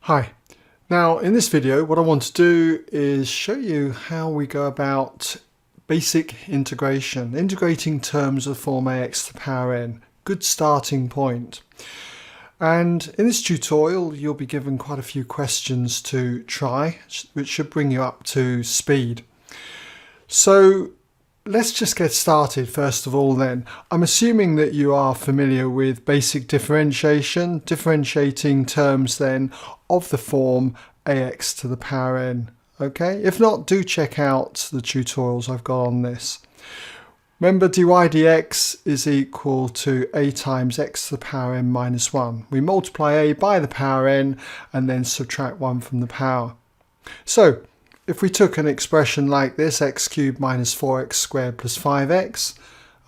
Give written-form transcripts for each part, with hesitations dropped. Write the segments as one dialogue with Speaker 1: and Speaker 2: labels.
Speaker 1: Hi. Now in this video what I want to do is show you how we go about basic integration, integrating terms of form ax to the power n. Good starting point. And in this tutorial you'll be given quite a few questions to try, which should bring you up to speed. So let's just get started first of all then. I'm assuming that you are familiar with basic differentiation, differentiating terms then of the form ax to the power n. Okay, if not, do check out the tutorials I've got on this. Remember, dy dx is equal to a times x to the power n minus 1. We multiply a by the power n and then subtract 1 from the power. So if we took an expression like this, x cubed minus 4x squared plus 5x,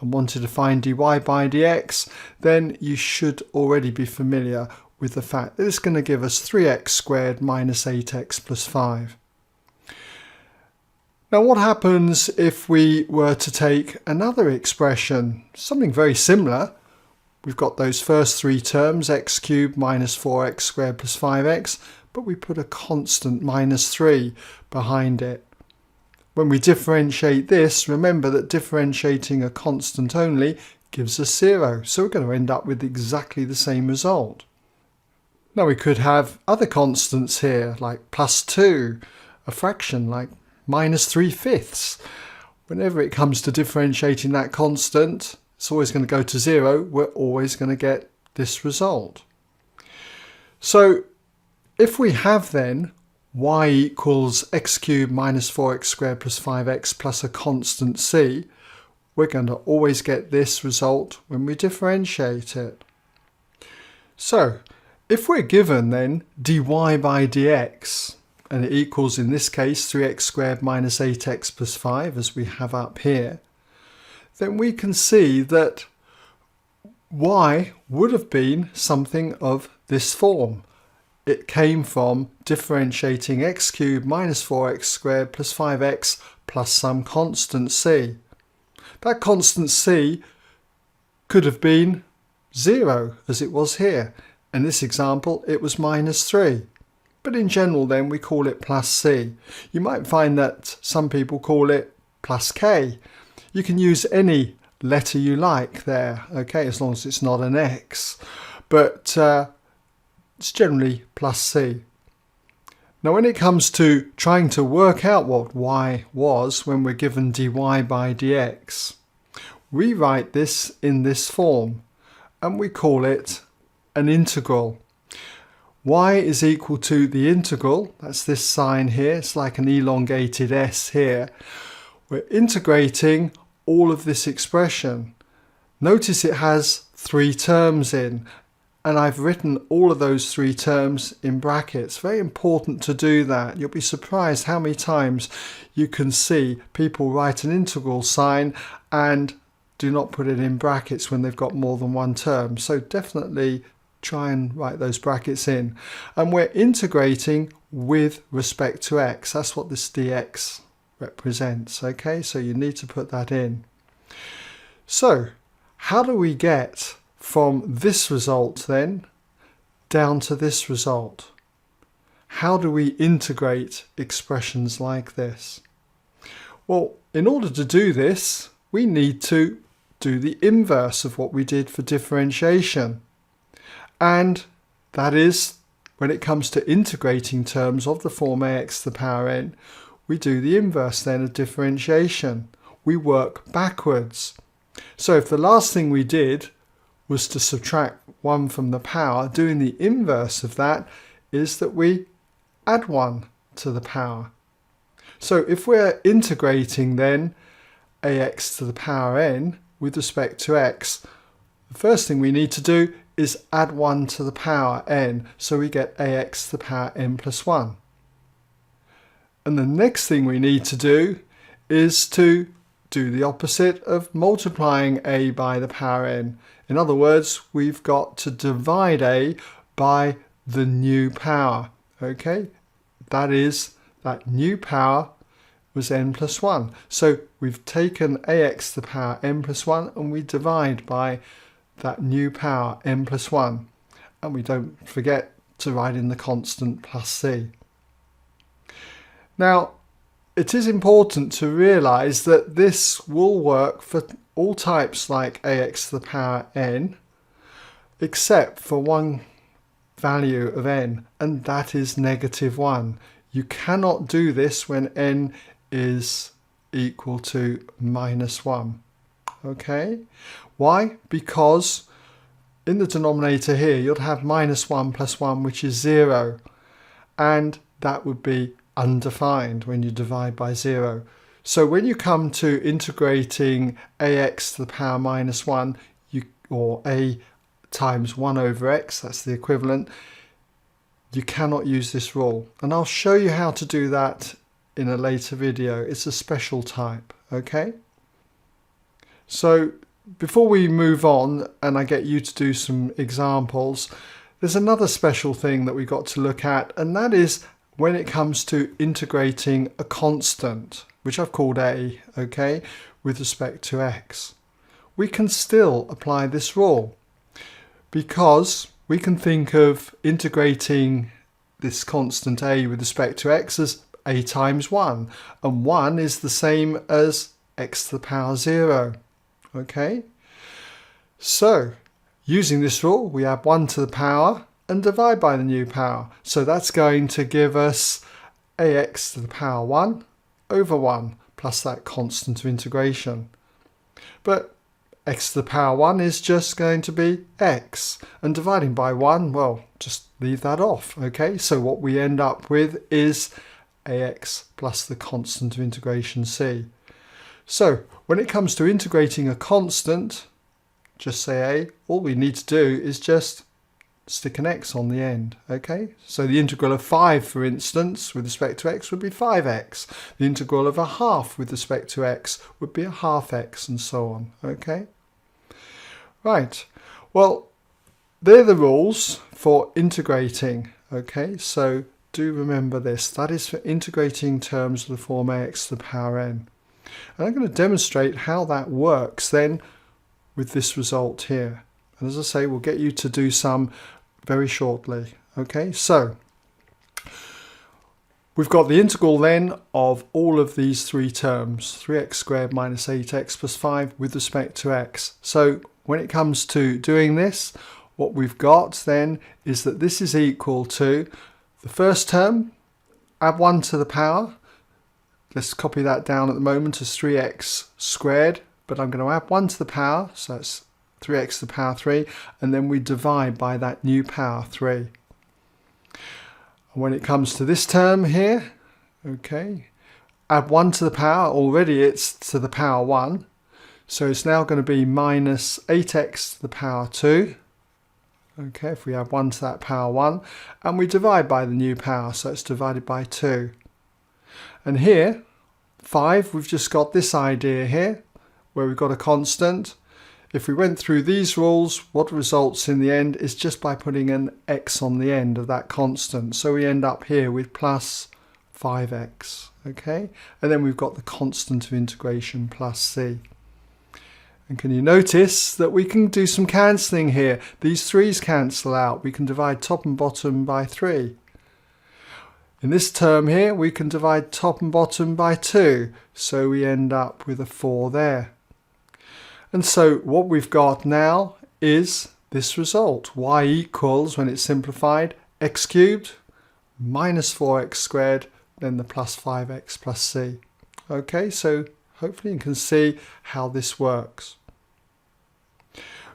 Speaker 1: and wanted to find dy by dx, then you should already be familiar with the fact that it's going to give us 3x squared minus 8x plus 5. Now what happens if we were to take another expression, something very similar? We've got those first three terms, x cubed minus 4x squared plus 5x, but we put a constant minus 3 behind it. When we differentiate this, remember that differentiating a constant only gives us 0, so we're going to end up with exactly the same result. Now we could have other constants here, like plus 2, a fraction like minus 3/5. Whenever it comes to differentiating that constant, it's always going to go to 0. We're always going to get this result. So if we have then y equals x cubed minus 4x squared plus 5x plus a constant c, we're going to always get this result when we differentiate it. So if we're given then dy by dx, and it equals in this case 3x squared minus 8x plus 5 as we have up here, then we can see that y would have been something of this form. It came from differentiating x cubed minus 4x squared plus 5x plus some constant c. That constant c could have been 0 as it was here. In this example it was minus 3. But in general then we call it plus c. You might find that some people call it plus k. You can use any letter you like there, okay, as long as it's not an x. But it's generally plus c. Now when it comes to trying to work out what y was when we're given dy by dx, we write this in this form and we call it an integral. Y is equal to the integral, that's this sign here, it's like an elongated S here. We're integrating all of this expression. Notice it has 3 terms in, and I've written all of those 3 terms in brackets. Very important to do that. You'll be surprised how many times you can see people write an integral sign and do not put it in brackets when they've got more than one term. So definitely try and write those brackets in. And we're integrating with respect to x. That's what this dx represents. Okay, so you need to put that in. So how do we get from this result then down to this result? How do we integrate expressions like this? Well, in order to do this, we need to do the inverse of what we did for differentiation. And that is, when it comes to integrating terms of the form ax to the power n, we do the inverse then of differentiation. We work backwards. So if the last thing we did was to subtract 1 from the power, doing the inverse of that is that we add 1 to the power. So if we're integrating then ax to the power n with respect to x, the first thing we need to do is add 1 to the power n, so we get ax to the power n plus 1. And the next thing we need to do is to do the opposite of multiplying a by the power n. In other words, we've got to divide a by the new power. Okay, that is, that new power was n plus 1. So we've taken ax to the power n plus 1 and we divide by that new power n plus 1. And we don't forget to write in the constant plus c. Now, it is important to realise that this will work for all types like ax to the power n, except for one value of n, and that is -1. You cannot do this when n is equal to -1. Okay? Why? Because in the denominator here you'll have -1 plus 1, which is 0, and that would be undefined when you divide by 0. So when you come to integrating ax to the power -1, or a times 1 over x, that's the equivalent, you cannot use this rule. And I'll show you how to do that in a later video. It's a special type, okay? So before we move on and I get you to do some examples, there's another special thing that we've got to look at, and that is when it comes to integrating a constant, which I've called a, okay, with respect to x. We can still apply this rule because we can think of integrating this constant a with respect to x as a times 1, and 1 is the same as x to the power 0, okay? So using this rule, we add 1 to the power and divide by the new power. So that's going to give us ax to the power 1 over 1 plus that constant of integration. But x to the power 1 is just going to be x, and dividing by 1, well, just leave that off, okay? So what we end up with is ax plus the constant of integration c. So when it comes to integrating a constant, just say a, all we need to do is just stick an x on the end, okay? So the integral of 5, for instance, with respect to x would be 5x. The integral of a half with respect to x would be a half x, and so on, okay? Right, well, they're the rules for integrating, okay? So do remember this. That is for integrating terms of the form ax to the power n. And I'm going to demonstrate how that works then with this result here. And as I say, we'll get you to do some very shortly. Okay, so we've got the integral then of all of these three terms, 3x squared minus 8x plus 5 with respect to x. So when it comes to doing this, what we've got then is that this is equal to the first term, add 1 to the power. Let's copy that down at the moment as 3x squared, but I'm going to add 1 to the power, so that's 3x to the power 3, and then we divide by that new power 3. And when it comes to this term here, okay, add 1 to the power, already it's to the power 1, so it's now going to be minus 8x to the power 2. Okay, if we add 1 to that power 1, and we divide by the new power, so it's divided by 2. And here, 5, we've just got this idea here, where we've got a constant. If we went through these rules, what results in the end is just by putting an x on the end of that constant. So we end up here with plus 5x, okay? And then we've got the constant of integration plus c. And can you notice that we can do some cancelling here? These 3's cancel out. We can divide top and bottom by 3. In this term here, we can divide top and bottom by 2. So we end up with a 4 there. And so what we've got now is this result. Y equals, when it's simplified, x cubed minus 4x squared, then the plus 5x plus c. Okay, so hopefully you can see how this works.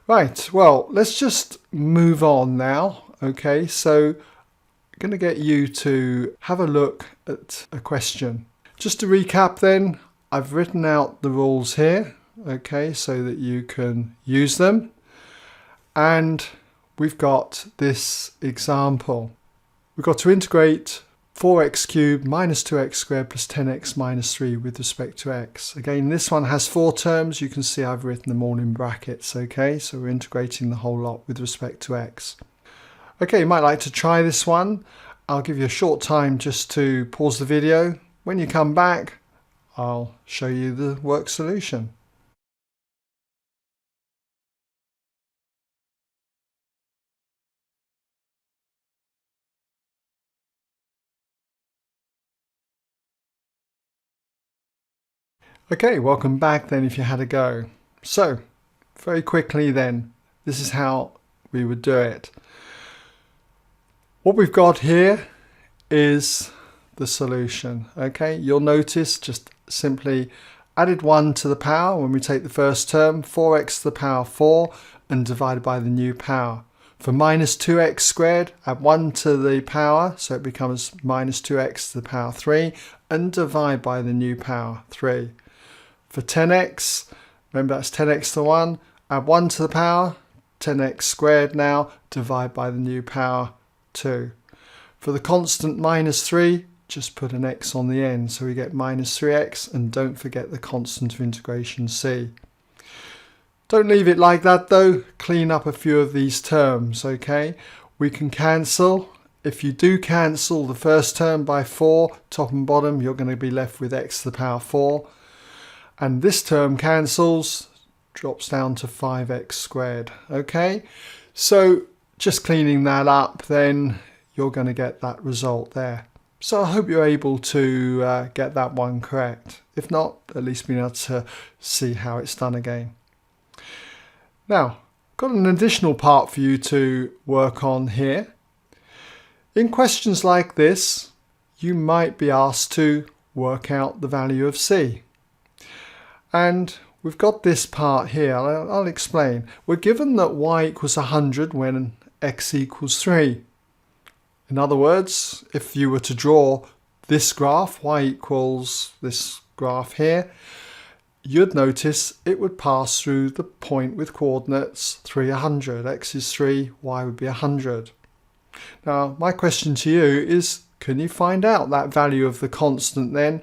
Speaker 1: Right, well, let's just move on now. Okay, so I'm going to get you to have a look at a question. Just to recap then, I've written out the rules here. Okay, so that you can use them, and we've got this example. We've got to integrate 4x cubed minus 2x squared plus 10x minus 3 with respect to x. Again, this one has 4 terms. You can see I've written them all in brackets. Okay, so we're integrating the whole lot with respect to x. Okay, you might like to try this one. I'll give you a short time just to pause the video. When you come back, I'll show you the work solution. Okay, welcome back then if you had a go. So, very quickly then, this is how we would do it. What we've got here is the solution. Okay, you'll notice just simply added 1 to the power when we take the first term, 4x to the power 4, and divided by the new power. For minus 2x squared, add 1 to the power, so it becomes minus 2x to the power 3, and divide by the new power 3. For 10x, remember that's 10x to 1, add 1 to the power, 10x squared now, divide by the new power 2. For the constant minus 3, just put an x on the end, so we get minus 3x, and don't forget the constant of integration c. Don't leave it like that though, clean up a few of these terms, okay? We can cancel. If you do cancel the first term by 4, top and bottom, you're going to be left with x to the power 4. And this term cancels, drops down to 5x squared, okay? So just cleaning that up, then you're going to get that result there. So I hope you're able to get that one correct. If not, at least being able to see how it's done again. Now, got an additional part for you to work on here. In questions like this, you might be asked to work out the value of c. And we've got this part here, I'll explain. We're given that y equals 100 when x equals 3. In other words, if you were to draw this graph, y equals this graph here, you'd notice it would pass through the point with coordinates 3, 100. X is 3, y would be 100. Now, my question to you is, can you find out that value of the constant then,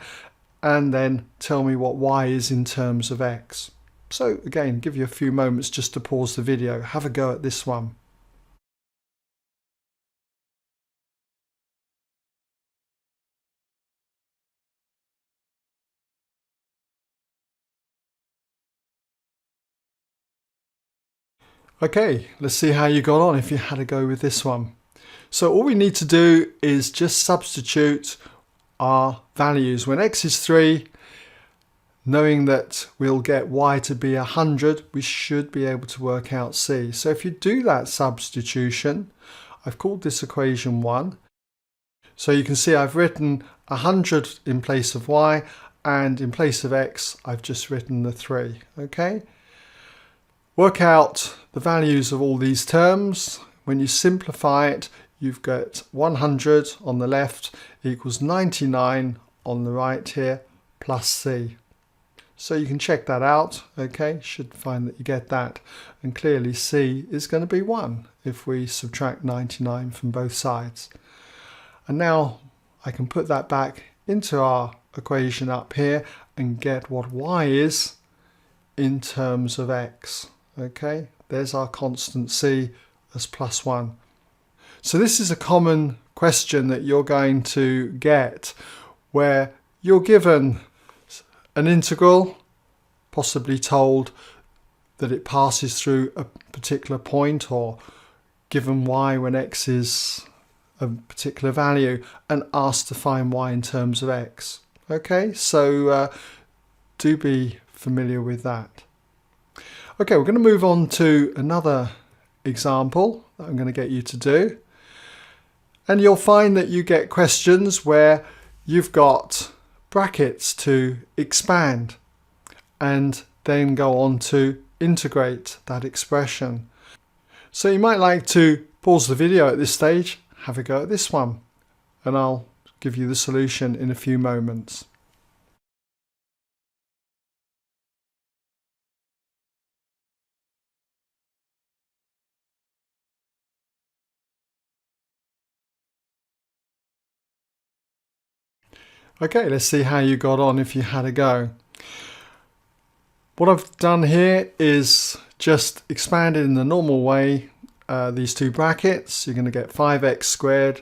Speaker 1: and then tell me what y is in terms of x? So again, give you a few moments just to pause the video. Have a go at this one. Okay, let's see how you got on if you had a go with this one. So all we need to do is just substitute our values. When x is 3, knowing that we'll get y to be 100, we should be able to work out c. So if you do that substitution, I've called this equation 1. So you can see I've written 100 in place of y, and in place of x, I've just written the 3. Okay? Work out the values of all these terms. When you simplify it, you've got 100 on the left equals 99 on the right here plus c. So you can check that out, okay? Should find that you get that. And clearly c is going to be 1 if we subtract 99 from both sides. And now I can put that back into our equation up here and get what y is in terms of x. Okay, there's our constant c as plus 1. So this is a common question that you're going to get where you're given an integral, possibly told that it passes through a particular point, or given y when x is a particular value, and asked to find y in terms of x. Okay, so do be familiar with that. Okay, we're going to move on to another example that I'm going to get you to do. And you'll find that you get questions where you've got brackets to expand and then go on to integrate that expression. So you might like to pause the video at this stage, have a go at this one, and I'll give you the solution in a few moments. Okay, let's see how you got on if you had a go. What I've done here is just expanded in the normal way these two brackets. You're going to get 5x squared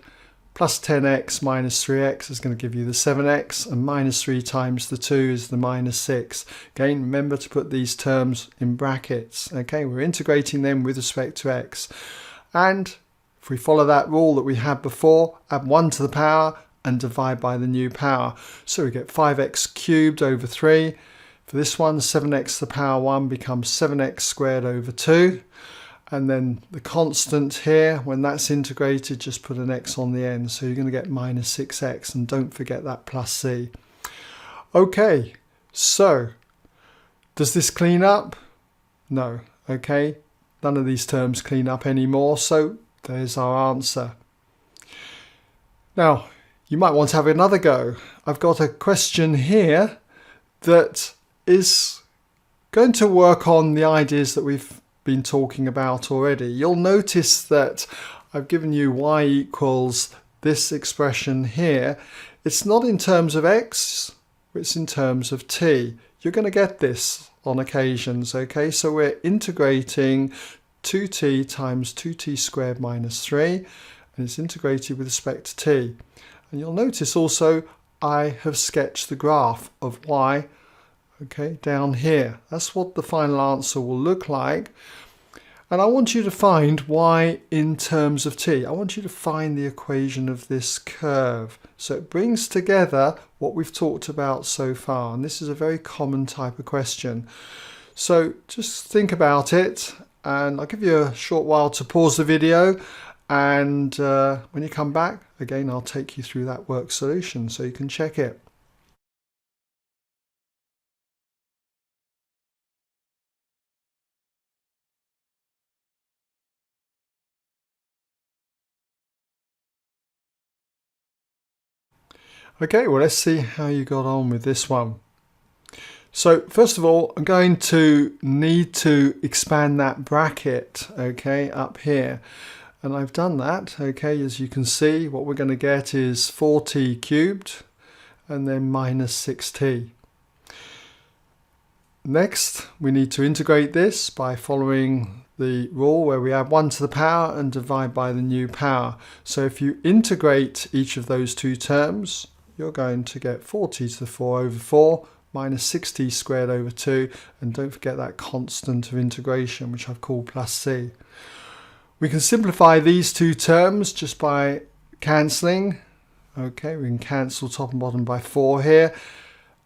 Speaker 1: plus 10x minus 3x is going to give you the 7x, and minus 3 times the 2 is the minus 6. Again, remember to put these terms in brackets. Okay, we're integrating them with respect to x. And if we follow that rule that we had before, add 1 to the power and divide by the new power. So we get 5x cubed over 3 For this one, 7x to the power 1 becomes 7x squared over 2. And then the constant here, when that's integrated, just put an x on the end. So you're going to get minus 6x, and don't forget that plus c. Okay, so does this clean up? No. Okay, none of these terms clean up anymore, so there's our answer. Now, you might want to have another go. I've got a question here that is going to work on the ideas that we've been talking about already. You'll notice that I've given you y equals this expression here. It's not in terms of x, it's in terms of t. You're going to get this on occasions, okay? So we're integrating 2t times 2t squared minus 3, and it's integrated with respect to t. And you'll notice also I have sketched the graph of y, okay, down here. That's what the final answer will look like. And I want you to find y in terms of t. I want you to find the equation of this curve. So it brings together what we've talked about so far. And this is a very common type of question. So just think about it, and I'll give you a short while to pause the video. And when you come back, again, I'll take you through that work solution so you can check it. Okay, well, let's see how you got on with this one. So first of all, I'm going to need to expand that bracket, okay, up here. And I've done that, okay. As you can see, what we're going to get is 4t cubed and then minus 6t. Next, we need to integrate this by following the rule where we add 1 to the power and divide by the new power. So if you integrate each of those two terms, you're going to get 4t to the 4 over 4 minus 6t squared over 2, and don't forget that constant of integration, which I've called plus c. We can simplify these two terms just by cancelling. Okay, we can cancel top and bottom by 4 here,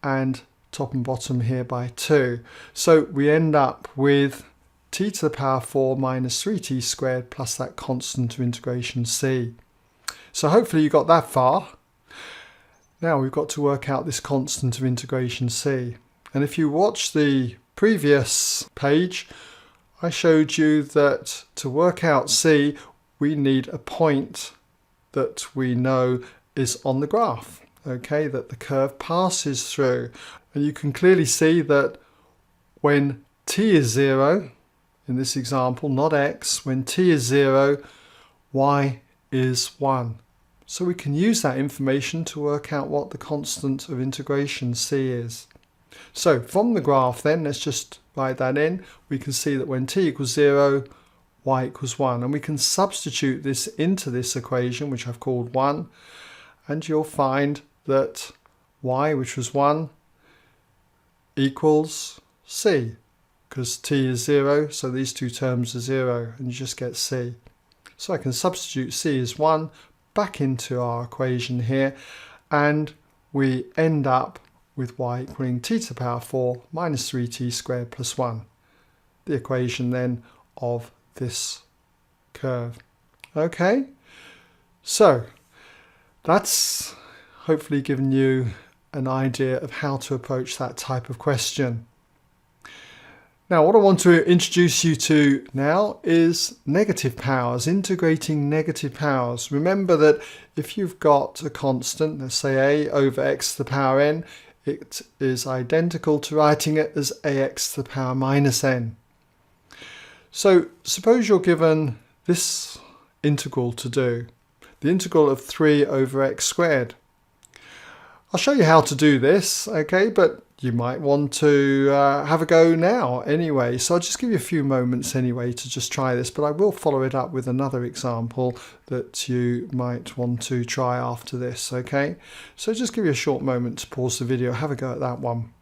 Speaker 1: and top and bottom here by 2. So we end up with t to the power 4 minus 3t squared plus that constant of integration c. So hopefully you got that far. Now we've got to work out this constant of integration c. And if you watch the previous page, I showed you that to work out c, we need a point that we know is on the graph, okay, that the curve passes through. And you can clearly see that when t is 0, in this example, not x, when t is 0, y is 1. So we can use that information to work out what the constant of integration c is. So from the graph then, let's just write that in. We can see that when t equals 0, y equals 1. And we can substitute this into this equation, which I've called 1. And you'll find that y, which was 1, equals c. Because t is 0, so these two terms are 0. And you just get c. So I can substitute c as 1 back into our equation here. And we end up with y equaling t to the power 4 minus 3t squared plus 1. The equation then of this curve. Okay, so that's hopefully given you an idea of how to approach that type of question. Now what I want to introduce you to now is negative powers, integrating negative powers. Remember that if you've got a constant, let's say a over x to the power n, it is identical to writing it as ax to the power minus n. So suppose you're given this integral to do, the integral of 3 over x squared. I'll show you how to do this, okay, but you might want to have a go now anyway. So I'll just give you a few moments anyway to just try this, but I will follow it up with another example that you might want to try after this, okay? So just give you a short moment to pause the video, have a go at that one.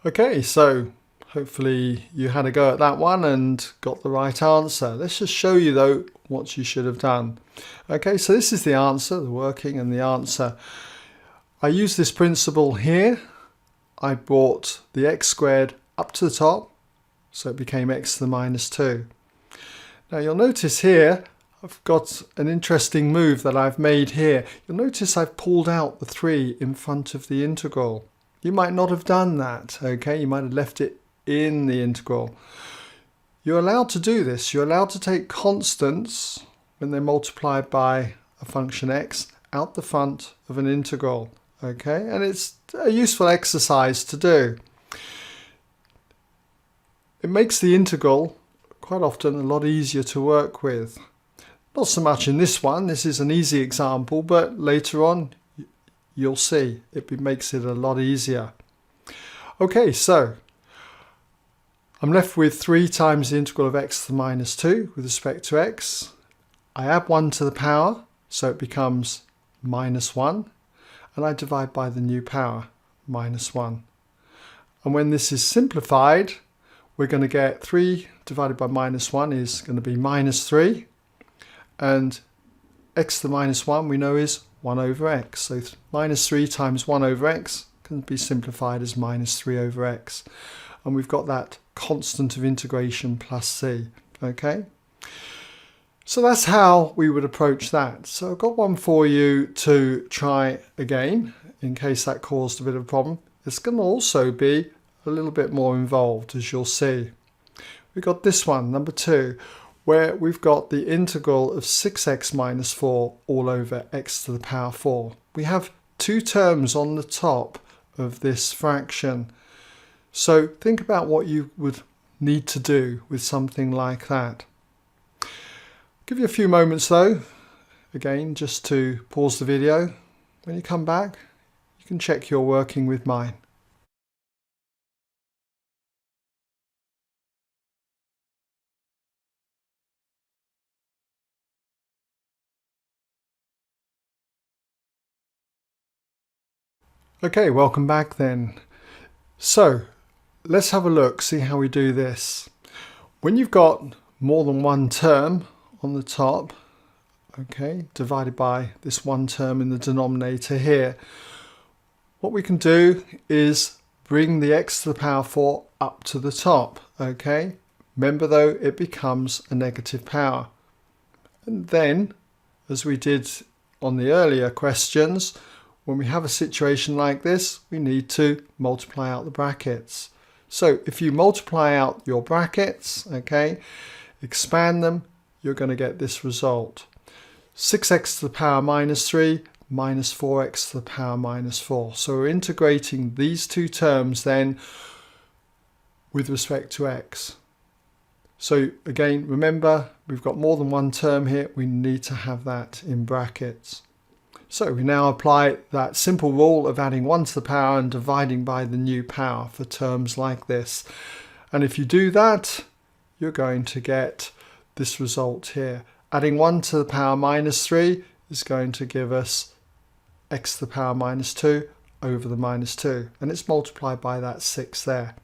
Speaker 1: Okay, so Hopefully you had a go at that one and got the right answer. Let's just show you though what you should have done. Okay, so this is the answer, the working and the answer. I used this principle here. I brought the x squared up to the top, so it became x to the minus 2. Now you'll notice here I've got an interesting move that I've made here. You'll notice I've pulled out the 3 in front of the integral. You might not have done that, okay? You might have left it in the integral. You're allowed to do this. You're allowed to take constants when they're multiplied by a function x out the front of an integral, okay? And it's a useful exercise to do. It makes the integral quite often a lot easier to work with. Not so much in this one, this is an easy example, but later on you'll see it makes it a lot easier. Okay, so I'm left with 3 times the integral of x to the minus 2 with respect to x. I add 1 to the power, so it becomes minus 1, and I divide by the new power, minus 1. And when this is simplified, we're going to get 3 divided by minus 1 is going to be minus 3. And x to the minus 1 we know is 1 over x. So minus 3 times 1 over x can be simplified as minus 3 over x. And we've got that constant of integration plus c. Okay? So that's how we would approach that. So I've got one for you to try again in case that caused a bit of a problem. It's going to also be a little bit more involved, as you'll see. We've got this one, number 2, where we've got the integral of 6x minus 4 all over x to the power 4. We have 2 terms on the top of this fraction. So think about what you would need to do with something like that. Give you a few moments though, again, just to pause the video. When you come back, you can check you're working with mine. Okay, welcome back then. So let's have a look, see how we do this. When you've got more than one term on the top, okay, divided by this one term in the denominator here, what we can do is bring the x to the power 4 up to the top, okay? Remember though, it becomes a negative power. And then, as we did on the earlier questions, when we have a situation like this, we need to multiply out the brackets. So if you multiply out your brackets, okay, expand them, you're going to get this result. 6x to the power minus 3 minus 4x to the power minus 4. So we're integrating these 2 terms then with respect to x. So again, remember, we've got more than one term here. We need to have that in brackets. So we now apply that simple rule of adding 1 to the power and dividing by the new power for terms like this. And if you do that, you're going to get this result here. Adding 1 to the power minus 3 is going to give us x to the power minus 2 over the minus 2. And it's multiplied by that 6 there.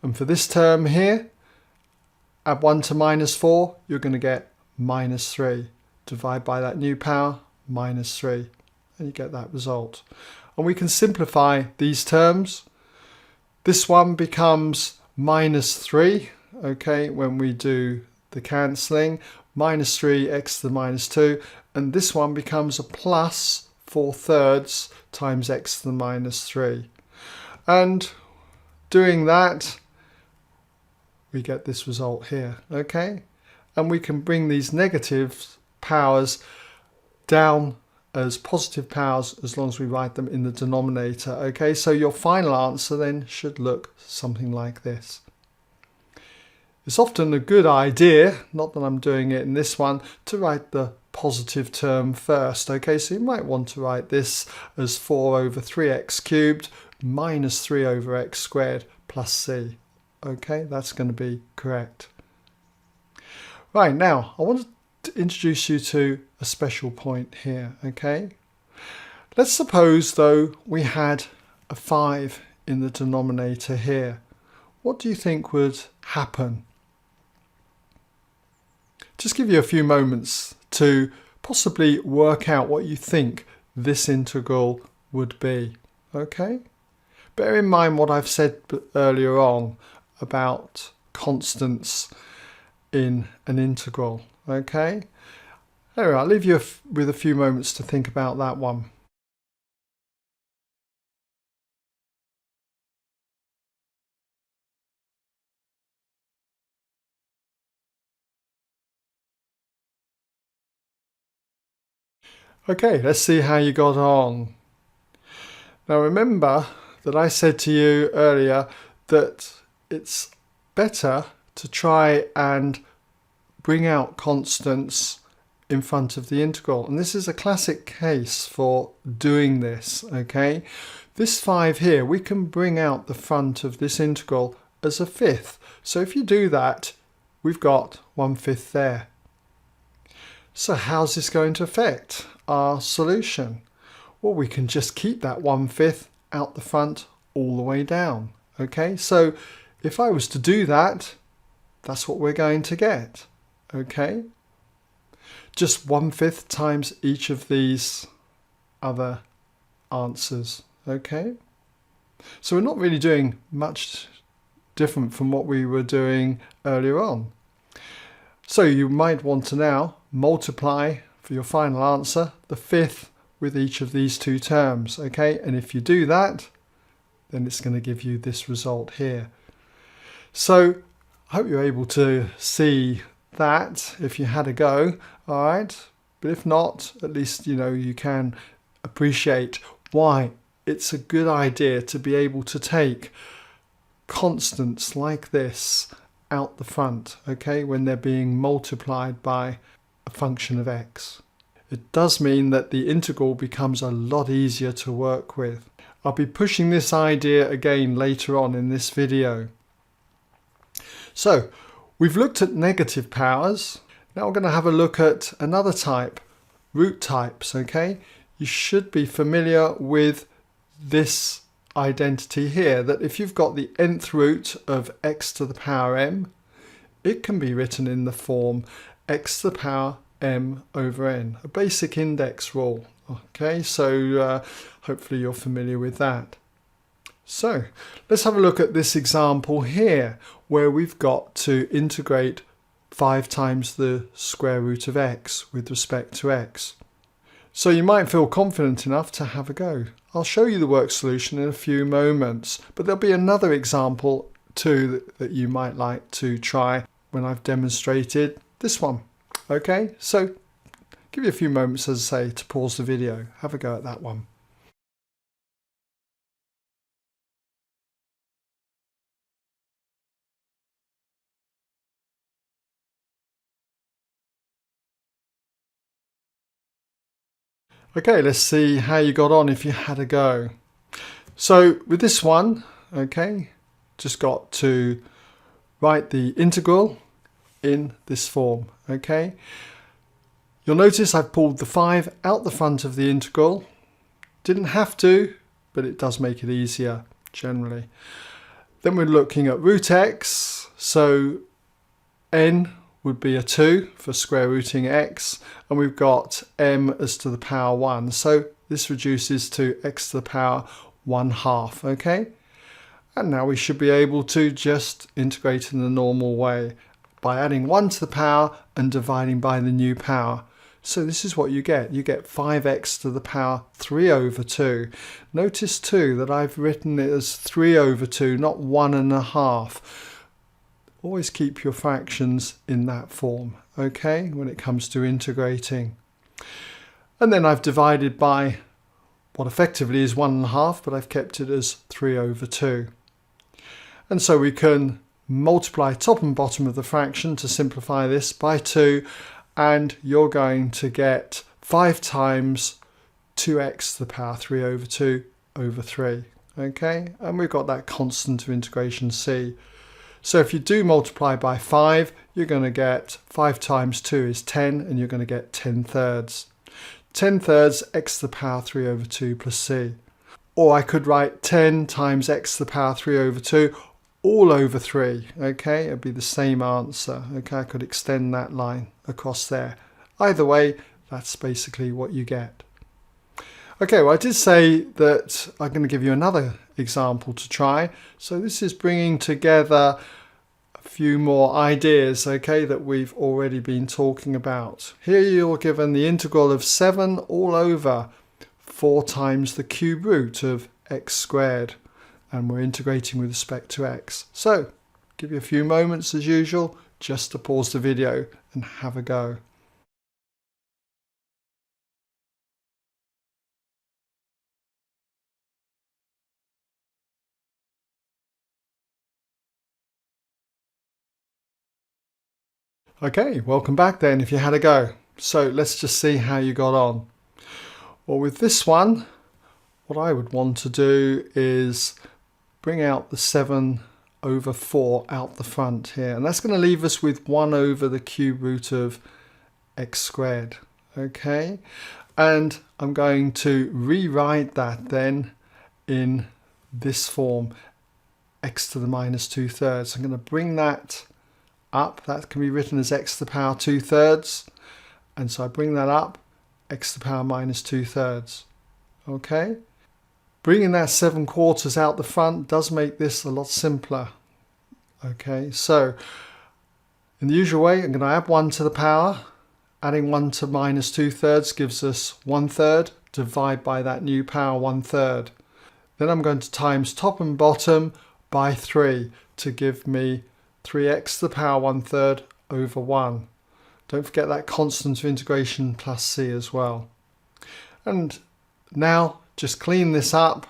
Speaker 1: And for this term here, add 1 to minus 4, you're going to get minus 3. Divide by that new power, minus 3, and you get that result. And we can simplify these terms. This one becomes minus 3, okay, when we do the cancelling, minus 3 x to the minus 2, and this one becomes a plus 4/3 times x to the minus 3. And doing that, we get this result here, okay? And we can bring these negative powers down as positive powers as long as we write them in the denominator, okay? So your final answer then should look something like this. It's often a good idea, not that I'm doing it in this one, to write the positive term first, okay? So you might want to write this as 4 over 3x cubed minus 3 over x squared plus c, okay? That's going to be correct. Right, now I want to introduce you to a special point here, okay? Let's suppose though we had a 5 in the denominator here. what do you think would happen? Just give you a few moments to possibly work out what you think this integral would be. Okay? Bear in mind what I've said earlier on about constants in an integral. Okay? Anyway, I'll leave you with a few moments to think about that one. Okay, let's see how you got on. Now remember that I said to you earlier that it's better to try and bring out constants in front of the integral. And this is a classic case for doing this, okay? This 5 here, we can bring out the front of this integral as a fifth. So if you do that, we've got 1/5 there. So how's this going to affect our solution? Well, we can just keep that 1/5 out the front all the way down. Okay, so if I was to do that, that's what we're going to get. Okay, just 1/5 times each of these other answers. Okay, so we're not really doing much different from what we were doing earlier on. So you might want to now multiply for your final answer the fifth with each of these two terms, okay? And if you do that, then it's going to give you this result here. So I hope you're able to see that if you had a go, all right? But if not, at least you know you can appreciate why it's a good idea to be able to take constants like this out the front, okay, when they're being multiplied by a function of x. It does mean that the integral becomes a lot easier to work with. I'll be pushing this idea again later on in this video. So we've looked at negative powers. Now we're going to have a look at another type, root types, okay? You should be familiar with this identity here, that if you've got the nth root of x to the power m, it can be written in the form x to the power m over n, a basic index rule. Okay, so hopefully you're familiar with that. So let's have a look at this example here where we've got to integrate 5 times the square root of x with respect to x. So you might feel confident enough to have a go. I'll show you the work solution in a few moments, but there'll be another example too that you might like to try when I've demonstrated this one. Okay, so give you a few moments, as I say, to pause the video. Have a go at that one. Okay, let's see how you got on if you had a go. So with this one, okay, just got to write the integral in this form, okay. You'll notice I've pulled the 5 out the front of the integral. Didn't have to, but it does make it easier generally. Then we're looking at root x, so n would be a 2 for square rooting x, and we've got m as to the power 1, so this reduces to x to the power 1/2, okay? And now we should be able to just integrate in the normal way by adding 1 to the power and dividing by the new power. So this is what you get. You get 5x to the power 3 over 2. Notice too that I've written it as 3 over 2, not 1.5. Always keep your fractions in that form, okay, when it comes to integrating. And then I've divided by what effectively is 1.5, but I've kept it as 3 over 2. And so we can multiply top and bottom of the fraction to simplify this by 2, and you're going to get 5 times 2x to the power 3 over 2 over 3. Okay, and we've got that constant of integration c. So if you do multiply by 5, you're going to get 5 times 2 is 10, and you're going to get 10 thirds. 10 thirds x to the power 3 over 2 plus c. Or I could write 10 times x to the power 3 over 2, all over 3. Okay, it'd be the same answer. Okay, I could extend that line across there. Either way, that's basically what you get. Okay, well, I did say that I'm going to give you another example to try. So this is bringing together a few more ideas, okay, that we've already been talking about. Here you're given the integral of 7 all over 4 times the cube root of x squared. And we're integrating with respect to x. So, give you a few moments as usual, just to pause the video and have a go. Okay, welcome back then if you had a go. So let's just see how you got on. Well, with this one, what I would want to do is bring out the 7 over 4 out the front here. And that's going to leave us with 1 over the cube root of x squared. Okay, and I'm going to rewrite that then in this form, x to the minus 2/3. I'm going to bring that up. That can be written as x to the power 2/3. And so I bring that up, x to the power minus 2/3. Okay. Bringing that 7/4 out the front does make this a lot simpler. Okay, so in the usual way, I'm going to add 1 to the power. Adding 1 to minus 2/3 gives us 1/3. Divide by that new power 1/3. Then I'm going to times top and bottom by 3 to give me 3x to the power 1/3 over 1. Don't forget that constant of integration plus c as well. And now just clean this up.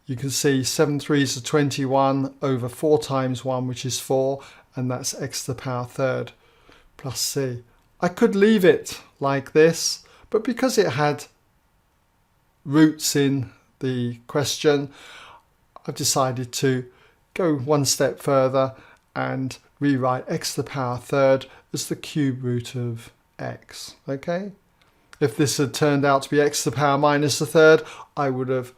Speaker 1: You can see 7 3s are 21 over 4 times 1, which is 4, and that's x to the power 1/3 plus c. I could leave it like this, but because it had roots in the question, I've decided to go one step further and rewrite x to the power 1/3 as the cube root of x. Okay? If this had turned out to be x to the power minus 1/3, I would have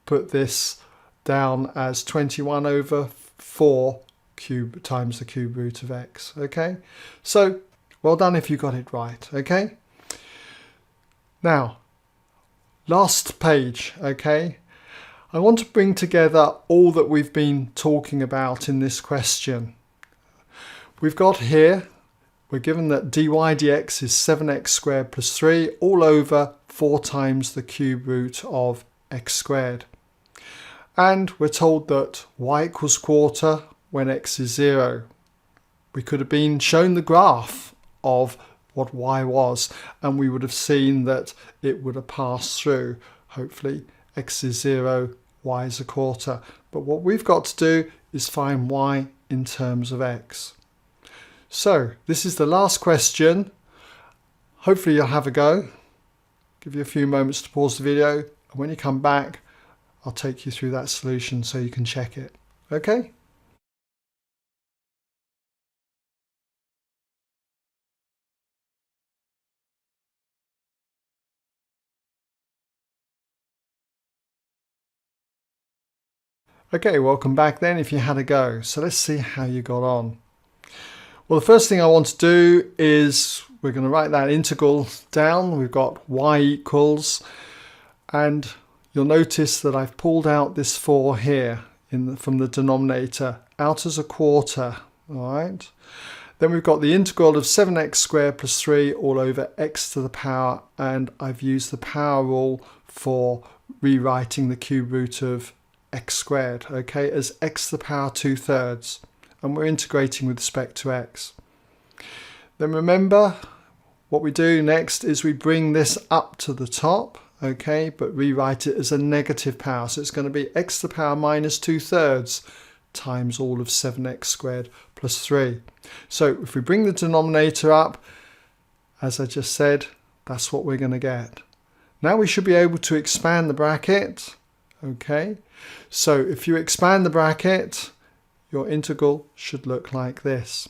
Speaker 1: put this down as 21 over 4 times the cube root of x. Okay, so well done if you got it right. Okay, now last page. Okay, I want to bring together all that we've been talking about in this question. We've got here, we're given that dy dx is 7x squared plus 3 all over 4 times the cube root of x squared. And we're told that y equals quarter when x is 0. We could have been shown the graph of what y was, and we would have seen that it would have passed through. Hopefully x is 0, y is a quarter. But what we've got to do is find y in terms of x. So this is the last question. Hopefully you'll have a go. Give you a few moments to pause the video, and when you come back, I'll take you through that solution so you can check it. Okay? Okay, welcome back then if you had a go. So let's see how you got on. Well, the first thing I want to do is we're going to write that integral down. We've got y equals, and you'll notice that I've pulled out this 4 here from the denominator out as a quarter. All right. Then we've got the integral of 7x squared plus 3 all over x to the power, and I've used the power rule for rewriting the cube root of x squared, okay, as x to the power 2/3, and we're integrating with respect to x. Then remember, what we do next is we bring this up to the top, okay, but rewrite it as a negative power. So it's going to be x to the power minus 2/3 times all of 7x squared plus 3. So if we bring the denominator up, as I just said, that's what we're going to get. Now we should be able to expand the bracket, okay. So if you expand the bracket, your integral should look like this.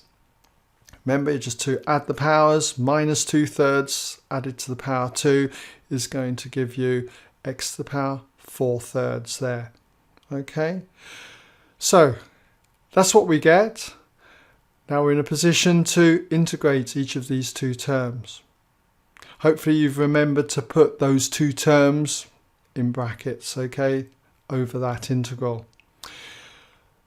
Speaker 1: Remember, just to add the powers, minus 2/3 added to the power 2 is going to give you x to the power 4/3 there. Okay, so That's what we get. Now we're in a position to integrate each of these two terms. Hopefully you've remembered to put those two terms in brackets, okay, over that integral.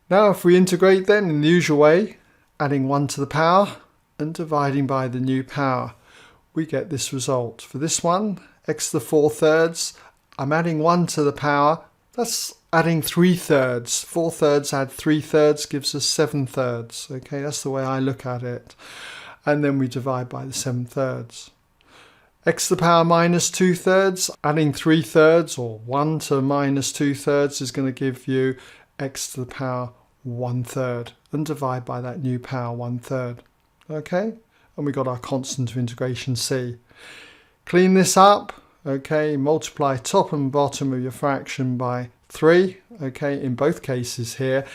Speaker 1: Now if we integrate then in the usual way, adding 1 to the power and dividing by the new power, we get this result. For this one, x to the 4/3, I'm adding 1 to the power. That's adding 3/3. 4/3 add 3/3 gives us 7/3. Okay, that's the way I look at it. And then we divide by the 7/3. X to the power minus 2/3, adding 3/3 or 1 to minus 2/3 is going to give you x to the power 1/3 and divide by that new power 1/3. Okay, and we got our constant of integration c. Clean this up. Okay, multiply top and bottom of your fraction by 3, okay, in both cases here,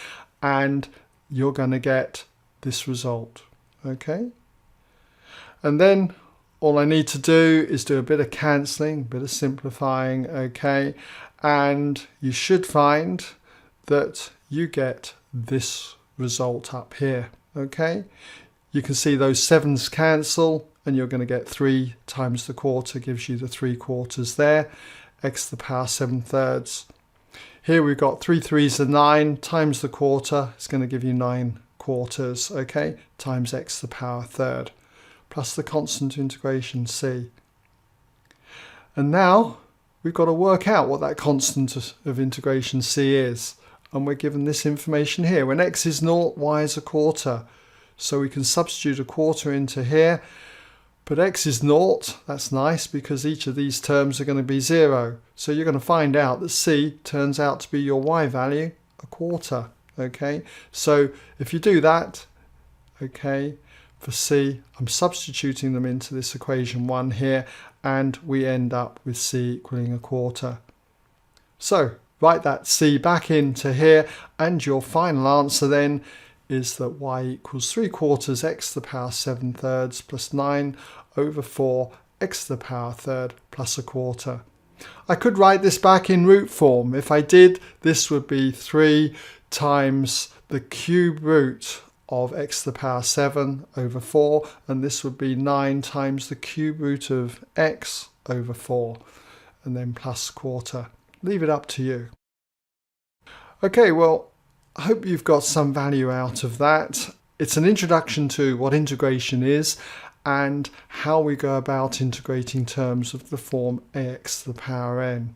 Speaker 1: and you're going to get this result, okay? And then all I need to do is do a bit of cancelling, a bit of simplifying, okay, and you should find that you get this result up here, okay? You can see those 7s cancel, and you're going to get 3 times the quarter gives you the 3/4 there, x to the power 7/3. Here we've got 3 3s are 9 times the quarter, it's going to give you 9/4, okay, times x to the power 1/3, plus the constant integration c. And now we've got to work out what that constant of integration c is, and we're given this information here. When x is 0, y is 1/4, so we can substitute 1/4 into here. But x is 0, that's nice because each of these terms are going to be 0. So you're going to find out that c turns out to be your y value, 1/4. Okay, so if you do that, okay, for c, I'm substituting them into this equation 1 here, and we end up with c equaling 1/4. So write that c back into here, and your final answer then is that y equals 3/4 x to the power 7/3 plus 9 over 4 x to the power 1/3 plus 1/4. I could write this back in root form. If I did, this would be 3 times the cube root of x to the power 7 over 4, and this would be 9 times the cube root of x over 4, and then plus 1/4. Leave it up to you. Okay, well, I hope you've got some value out of that. It's an introduction to what integration is and how we go about integrating terms of the form ax to the power n.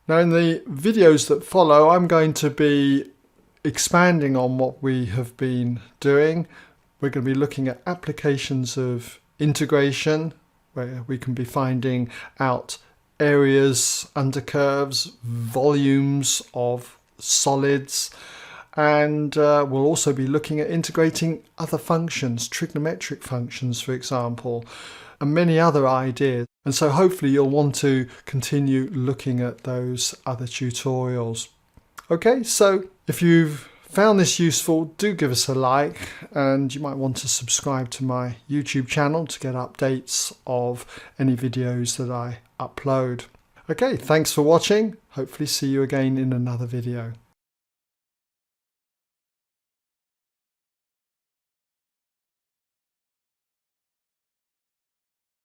Speaker 1: Now in the videos that follow, I'm going to be expanding on what we have been doing. We're going to be looking at applications of integration, where we can be finding out areas under curves, volumes of solids, and we'll also be looking at integrating other functions, trigonometric functions for example, and many other ideas. And so hopefully you'll want to continue looking at those other tutorials. Okay, so if you've found this useful, do give us a like, and you might want to subscribe to my YouTube channel to get updates of any videos that I upload. Okay, thanks for watching. Hopefully see you again in another video.